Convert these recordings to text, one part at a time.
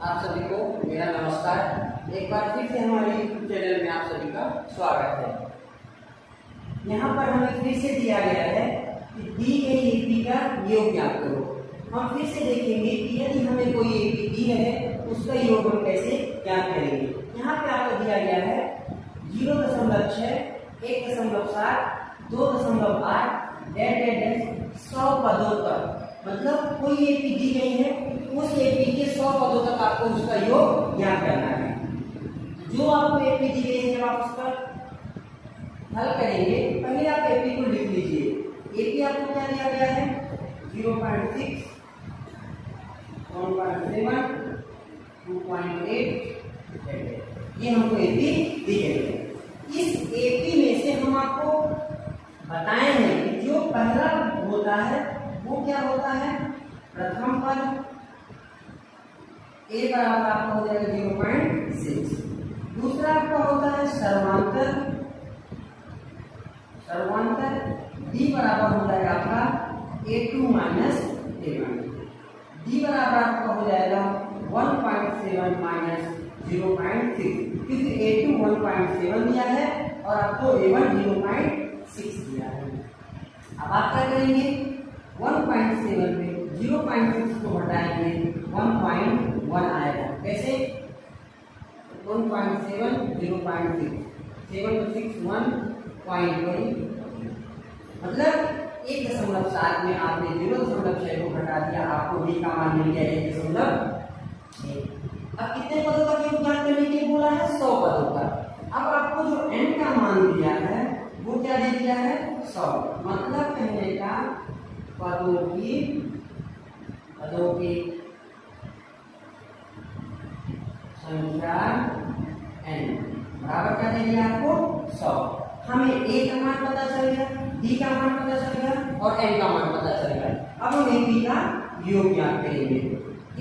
आप सभी को मेरा नमस्कार। एक बार फिर से हमारे YouTube चैनल में आप सभी का स्वागत है। यहाँ पर हमें फिर से दिया गया है कि दी गई एपी का योग ज्ञात करो। हम फिर से देखेंगे कि यदि हमें कोई एपी दी है उसका योग हम कैसे ज्ञात करेंगे। यहाँ पे आपको दिया गया है 0.6, 1.7, 2.8 100 पदों तक, मतलब कोई एपी दी गई है, उस एपी के 100 पदों तक आपको उसका योग ज्ञात करना है। जो आपको एपी दी गई है, जब आप उसका हल करेंगे, पहले आप एपी को लिख लीजिए। एपी आपको क्या दिया गया है? 0.6, 1.7, 2.8, ये हमको एपी दी गई है। इस एपी में से हम आपको बताए हैं कि जो पहला होता है वो क्या होता है? प्रथम पद ए बराबर आपका हो जाएगा 0.6। दूसरा आपका होता है सर्वांतर डी बराबर हो जाएगा आपका A2 माइनस A1। डी बराबर आपका हो जाएगा 1.7 माइनस 0.6, क्योंकि A2 1.7 दिया है और आपको A1 0.6 दिया है। अब आप क्या करेंगे? 1.7 में 0.6 को हटाएंगे, 1.1 आएगा। कैसे? 1.7 0.6, 7 to 6 1.1, मतलब 1.7 में आपने 0.6 को घटा दिया, आपको डी का मान मिल गया 1.6। अब कितने पदों का योग ज्ञात करने के लिए बोला है? 100 पदों का। अब आपको जो n का मान दिया है वो क्या दे दिया है? 100, मतलब कहने का पदों की संख्या n बराबर क्या दे दिया आपको? 100। हमें a का मान पता चल गया, d का मान पता चल गया और n का मान पता चल गया। अब हम एपी का योग ज्ञात करेंगे।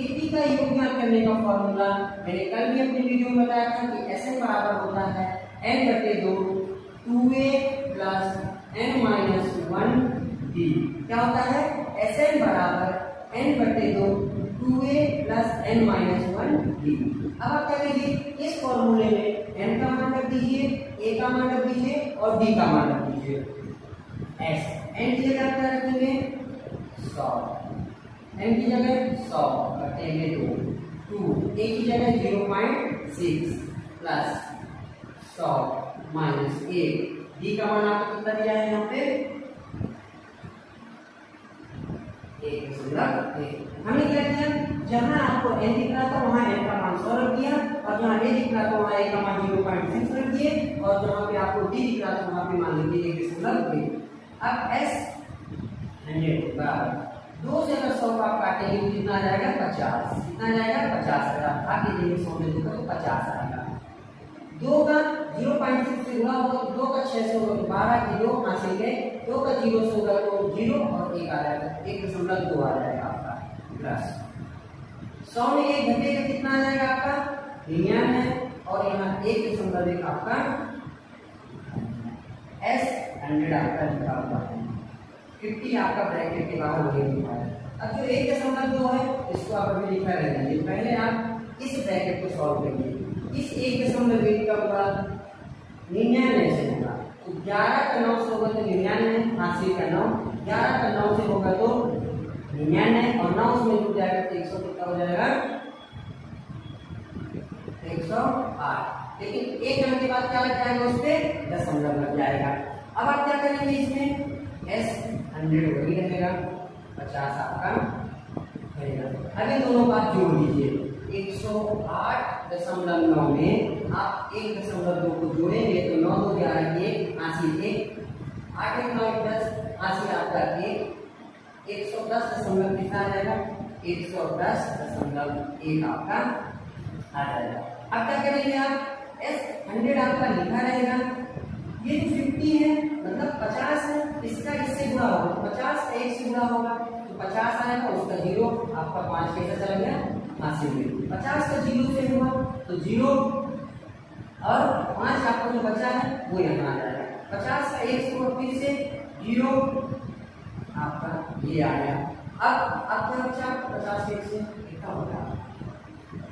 एपी का योग ज्ञात करने का फॉर्मूला मैंने कल भी अपनी वीडियो में बताया था कि Sn बराबर होता है n/2 2a प्लस n-1d। क्या होता है? Sn बराबर n/2 2a प्लस n-1d। अब आप क्या करिए? इस फॉर्मूले में n का मान रख दीजिए, a का मान रख दीजिए और d का मान रख दीजिए। n की जगह क्या रखेंगे? 100, n की जगह 100 बटे 2, a की जगह 0.6 प्लस 100 माइनस 1, d का मान आपको कितना दिया है यहाँ पे? 1.1। हमने क्या किया? जहां आपको n दिख रहा था वहां n का मान 100 रख दिया, और जहां a दिख रहा था वहां a का मान 0.6 रख दिए, और जहां पे आपको d दिख रहा था वहां पे मान लीजिए 1.1। अब s 100 बराबर 2 से अगर 100 को आप काटेंगे तो कितना आ जाएगा? 50। कितना आ जाएगा? 50 आएगा। आगे देंगे 100 में 2 का तो 50 आएगा। 2 का 0.6 से गुणा होगा तो 2 का 6 से होगा तो 12 किलो हासिल गए। 2 का 0 से होगा तो 0 और 1 आ जाएगा, 1.2 आ जाएगा आपका प्लस 100 में 1 घटेगा, कितना आ जाएगा आपका? 99, और यहाँ 1.1 आपका S100 आपका लिखा हुआ है। 50 आपका ब्रैकेट के बाहर वही लिखा है। अब जो 1.2 है इसको आप अभी लिखा रहेंगे। पहले आप इस ब्रैकेट को सॉल्व करिए। इस 1.1 का पूरा 99 से होगा तो 11 का 9 से होगा तो 99, 80 का 9, 11 का 9 से होगा तो 99 और 9 में जुड़ जाएगा तो 100 कितना हो जाएगा? 108। लेकिन एक अंक के बाद क्या लग जाएगा? उस पे दशमलव लग जाएगा। अब आप क्या करेंगे? इसमें S100 वही रहेगा, 50 आपका रहेगा। अभी दोनों बात जोड़ लीजिए। 108.9 में आप 1.2 को जोड़ेंगे तो 9 2 11 1 80 1 8 1 9 10 80 आपका 110 कितना आ जाएगा? 110.1 आपका आ जाएगा। अब क्या करेंगे आप? S100 आपका लिखा रहेगा। ये जो 50 है मतलब 50 है, इसका इससे गुणा होगा, 50 का 1 से गुणा होगा तो 50 आएगा, उसका 0 आपका 5 कैसे चला गया? हासिल में 50 का 0 से हुआ तो 0 और 5 आपका जो बचा है वो यहाँ आ जाएगा। 50 का 1 से हुआ फिर से 0 आपका ये आ गया। अब क्या बचा? 50 से 1 से कितना होगा?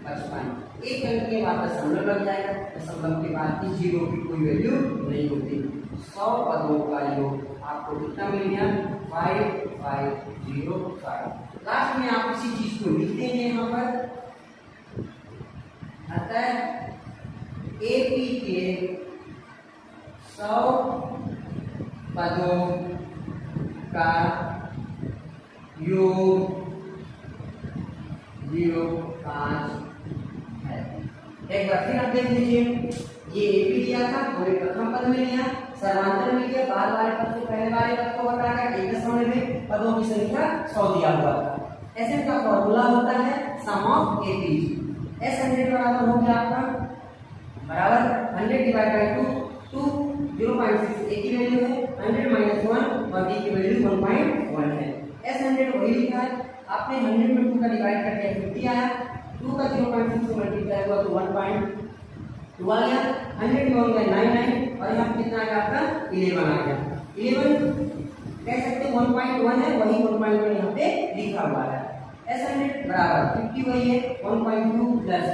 55। एक अंक के बाद दशमलव लग जाएगा, दशमलव के बाद इस जीरो की कोई वैल्यू नहीं होती। 100 पदों का योग आपको कितना मिल गया? 5505। लास्ट में आप इसी चीज को लिखते हैं यहाँ पर, अतः एपी के 100 पदों का योग 05 है। एक बार फिर आप देख लीजिए, ये एपी दिया था, हमने प्रथम पद में लिया, सर्वांतर मिल गया, बाद वाले पद से पहले वाले पद को हटाकर एक दशमलव में पदों की संख्या 100 दिया हुआ था। ऐसे का फॉर्मूला होता है सम ऑफ एपी। एस 100 बराबर हो गया आपका बराबर 100 डिवाइड बाय 2, 0.6 ए की वैल्यू है, 100 माइनस 1 और बी की वैल्यू 1.1 है। एस 100 वही लिखा है, आपने 100 में 2 का डिवाइड करके 50 आया, 2 का 0.6 से मल्टीप्लाई हुआ तो 1.2 आ गया, 100 में हो गया 99 और यहाँ कितना आ गया आपका 11 आ गया। 11 कह सकते 1.1 है, वही 1.1 यहाँ पे लिखा हुआ है। एस 100 बराबर 50 वही है 1.2 प्लस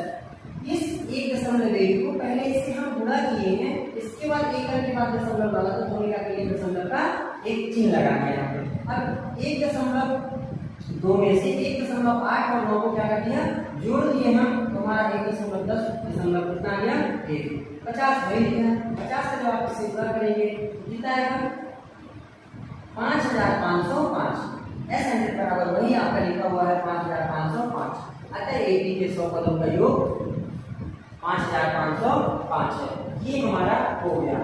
इस एक दशमलव वैल्यू को पहले इससे हम गुणा किए हैं, इसके बाद एक के बाद दशमलव लगा तो धोने का एक दशमलव का एक चिन्ह लगा दिया यहाँ पे। अब 1.2 में से 1.8 और 9 को क्या कर दिया? जोड़ दिए हम, तो हमारा 1.10 दशमलव कितना आ गया? 1। 50 वही लिखा है, 50 का जब आप इससे गुणा करेंगे कितना आएगा? 5505। एस 100 बराबर वही आपका लिखा हुआ है 5505। अतः एपी के 100 पदों का योग 5505 है। ये हमारा हो गया।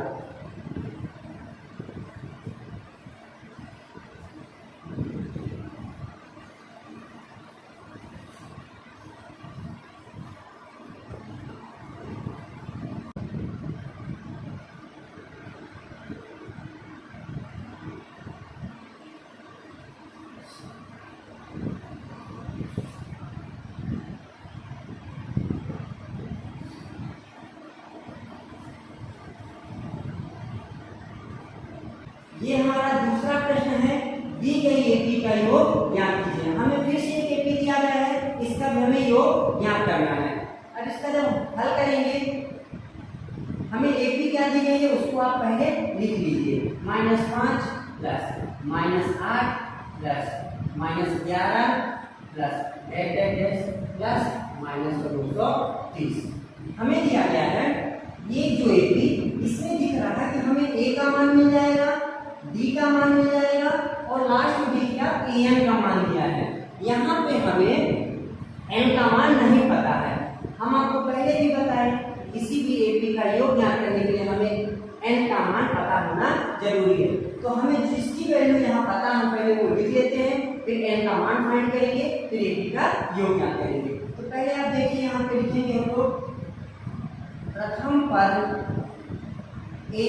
ये हमारा दूसरा प्रश्न है, दी गई एपी का योग ज्ञात कीजिए। हमें फिर से एक एपी दिया गया है, इसका भी हमें योग ज्ञात करना है। अब इसका जब हल करेंगे, हमें एपी क्या दी गई है उसको आप पहले लिख लीजिए। -5 प्लस -8 प्लस -11 प्लस प्लस -230 हमें दिया गया है। ये जो एपी इसमें दिख रहा है कि हमें ए का मान मिल जाएगा, डी का मान मिल जाएगा और लास्ट में दिख गया एन का मान दिया है। यहाँ पे हमें एन का मान नहीं पता है। हम आपको पहले भी बताएं, किसी भी एपी का योग ज्ञात करने के लिए हमें एन का मान पता होना जरूरी है। तो हमें जिसकी वैल्यू यहाँ पता हम पहले वो लिख लेते हैं, फिर एन का मान फाइंड करेंगे, फिर एपी का योग ज्ञात करेंगे। तो पहले आप देखिए यहाँ पे लिखेंगे हम लोग प्रथम पद ए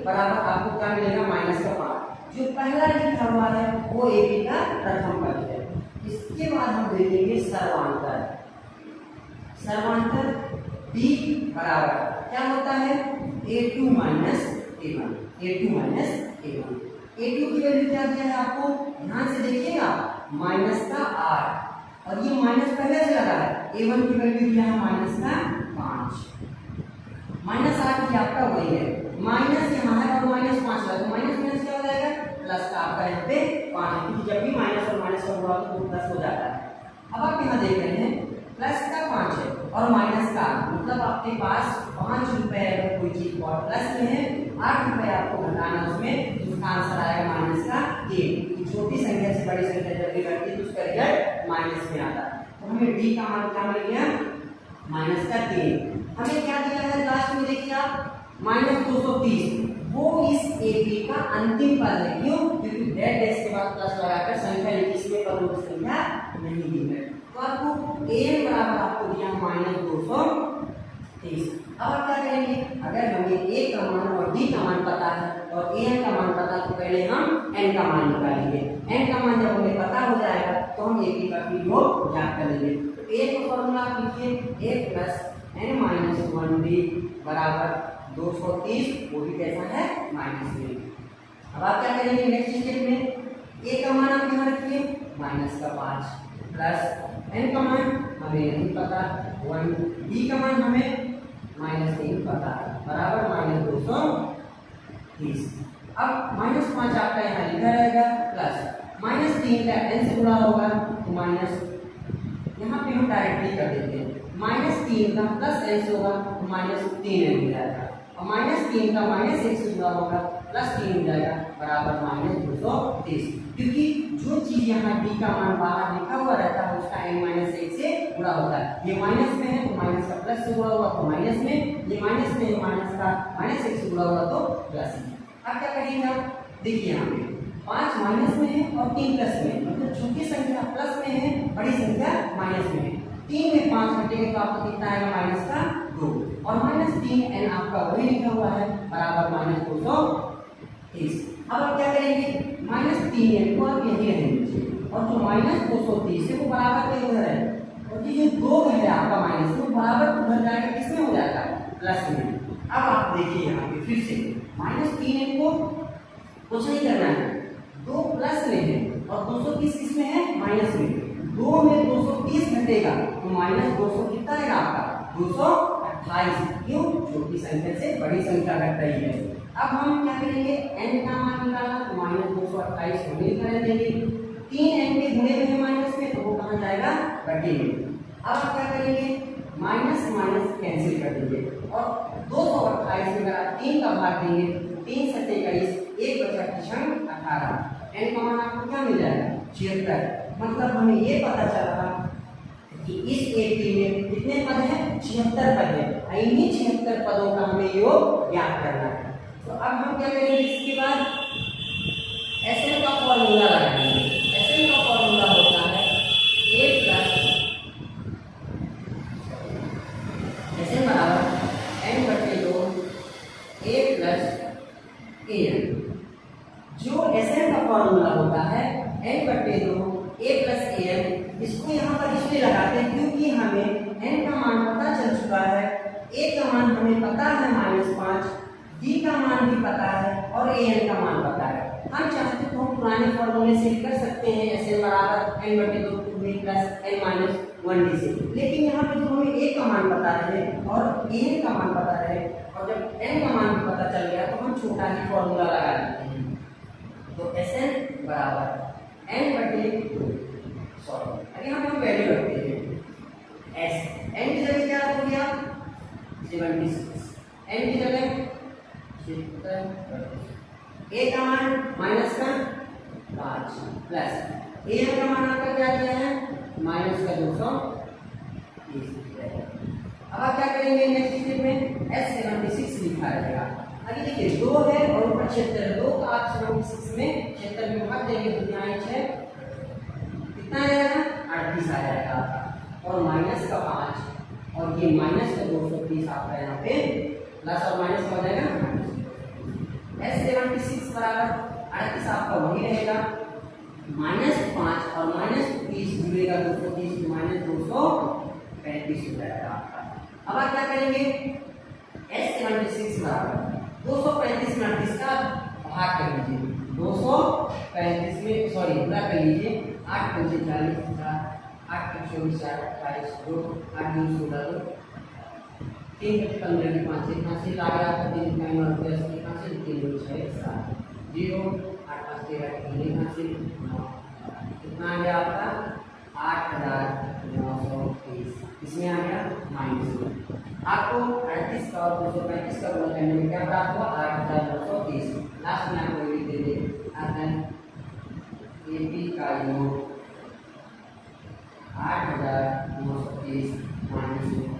बराबर आपको क्या मिलेगा? -5। जो पहला लिखा हुआ है वो एपी का प्रथम पद है। इसके बाद हम देखेंगे सर्वांतर। सर्वांतर बी बराबर क्या होता है? a2 - a1। a2 - a1। a2 की वैल्यू क्या दिया है आपको? ध्यान से देखिएगा, -8 और ये माइनस पहले से लगा है। a1 की वैल्यू दिया है -5। -8 ये आपका वही है, माइनस यहाँ है और -5 लगा, तो माइनस क्या हो जाएगा? प्लस का आपका यहाँ पे 5 है, क्योंकि जब भी माइनस और माइनस का गुणा तो प्लस हो जाता है। अब आप यहाँ देख रहे हैं प्लस का 5 है और माइनस का, मतलब आपके पास 5 रुपए अगर कोई चीज और प्लस में है, 8 रुपए आपको घटाना, उसमें उसका आंसर आएगा माइनस का 3। छोटी संख्या से बड़ी संख्या जब भी घटती है तो उसका रिजल्ट माइनस में आता है। तो हमें डी का मान क्या मिल गया? -3। हमें क्या दिया है लास्ट में? देखिए आप -230, वो इस एपी का अंतिम पद है। क्यों? क्योंकि डेड डैश के बाद प्लस लगाकर संख्या लिखी, इसमें पदों की संख्या नहीं दी है। तो आपको एन बराबर आपको दिया -230। अब आप क्या करेंगे? अगर हमें ए का मान और डी का मान पता है और एन का मान पता है, तो पहले हम एन का मान निकालेंगे। एन का मान जब हमें पता हो जाएगा तो हम एपी का फिर योग ज्ञात कर लेंगे। तो ए का फॉर्मूला आप लिखिए, a + n-1b बराबर 230, वो भी कैसा है? -3। अब आप क्या करेंगे नेक्स्ट स्टेप में? ए का मान आप यहाँ रखिए माइनस का 5 प्लस n का मान हमें नहीं पता 1, d का मान हमें -3 पता बराबर -230। अब -5 आपका यहाँ लिखा रहेगा प्लस -3 का n से गुणा होगा तो माइनस, यहाँ पे हम डायरेक्टली कर देते हैं -3 का प्लस n से होगा तो -3n हो जाएगा और -3 का -1 से गुणा होगा +3 हो जाएगा बराबर -230। क्योंकि जो चीज यहाँ d का मान बाहर लिखा हुआ रहता है उसका n-1 से गुणा होता है। ये माइनस में है तो माइनस का प्लस से गुणा होगा तो माइनस में, ये माइनस में है माइनस का -1 से गुणा होगा तो प्लस में। अब क्या करेंगे आप, देखिए यहाँ पे 5 माइनस में है और 3 प्लस में, मतलब छोटी संख्या प्लस में है, बड़ी संख्या माइनस में है। 3 में 5 घटेंगे तो आपको कितना आएगा माइनस का 2 और -3n आपका वही लिखा हुआ है बराबर -230। अब आप क्या करेंगे, -3n को आप यही रहेंगे और जो -230 है वो बराबर के उधर है और ये जो 2 है आपका माइनस वो बराबर उधर जाएगा, किसमें हो जाएगा प्लस में। अब आप देखिए यहाँ पे फिर से -3n को कुछ नहीं करना है, 2 प्लस में है और 230 किसमें है माइनस में, 2 में 230 घटेगा तो -200 कितना आएगा आपका 228। क्यों, छोटी संख्या से बड़ी संख्या घट रही है। अब हम क्या करेंगे, n का मान निकालना तो -228 को नहीं कर देंगे, 3n के गुणे में है माइनस में तो वो कहाँ जाएगा बटे में। अब आप क्या करेंगे, माइनस माइनस कैंसिल कर देंगे और 228 में अगर आप 3 का भाग देंगे 3 7 21, 1 बचा 18, n का मान आपको क्या मिल जाएगा 76। मतलब हमें ये पता चला कि इस 80 में कितने पद हैं 76 पद हैं, इन्हीं 76 पदों का हमें योग ज्ञात करना है। तो अब हम क्या करेंगे, इसके बाद Sn का फॉर्मूला लगाएंगे। Sn का फॉर्मूला होता है a प्लस Sn बराबर n/2 a प्लस an। जो Sn का फॉर्मूला होता है n/2 a प्लस an, इसको यहाँ पर इसलिए लगाते हैं क्योंकि हमें n का मान पता चल चुका है, a का मान हमें पता है -5, d का मान भी पता है और an का मान पता है। हम चाहते तो हम पुराने फॉर्मूले से कर सकते हैं Sn बराबर n/2 b प्लस n-1d से, लेकिन यहाँ पे जो हमें a का मान पता है और an का मान पता है और जब n का मान भी पता चल गया तो हम छोटा ही फॉर्मूला लगा देते हैं। तो Sn बराबर n/2, सॉरी यहाँ पे हम वैल्यू रखते हैं s, n की जगह क्या हो गया 76, n की जगह 76, a का मान माइनस का 5 प्लस an का मान आपका क्या दिया है माइनस का 230। अब आप क्या करेंगे, नेक्स्ट स्टेप में S76 लिखा रहेगा। अभी देखिए 2 है और ऊपर 76, 2 का आप 76 में 76 में भाग देंगे तो यहाँ 6 कितना आएगा 38 आ जाएगा और माइनस का 5 और ये माइनस का 230 आपका यहाँ पे प्लस और माइनस हो जाएगा। S76 बराबर 38 आपका वही रहेगा, -5 और -30 जुड़ेगा 230 -235 हो जाएगा आपका। अब आप क्या करेंगे, S76 बराबर 235 में 38 का भाग कर लीजिए, 235 में सॉरी पूरा कर लीजिए, 8 × 40 8 × 24 28 2 8 × 16 3 × 15 की 5 से 5 से लागे आपका 3 का और 10 की 5 से 3 × 6 7 0 8 5 13 की 5 से 9 कितना आ गया आपका 8930। इसमें आ गया -1। आपको 38 का और 235 का गुणा करने में क्या प्राप्त हुआ 8930। लास्ट में आपको लिख दे एपी का योग 8930 -1।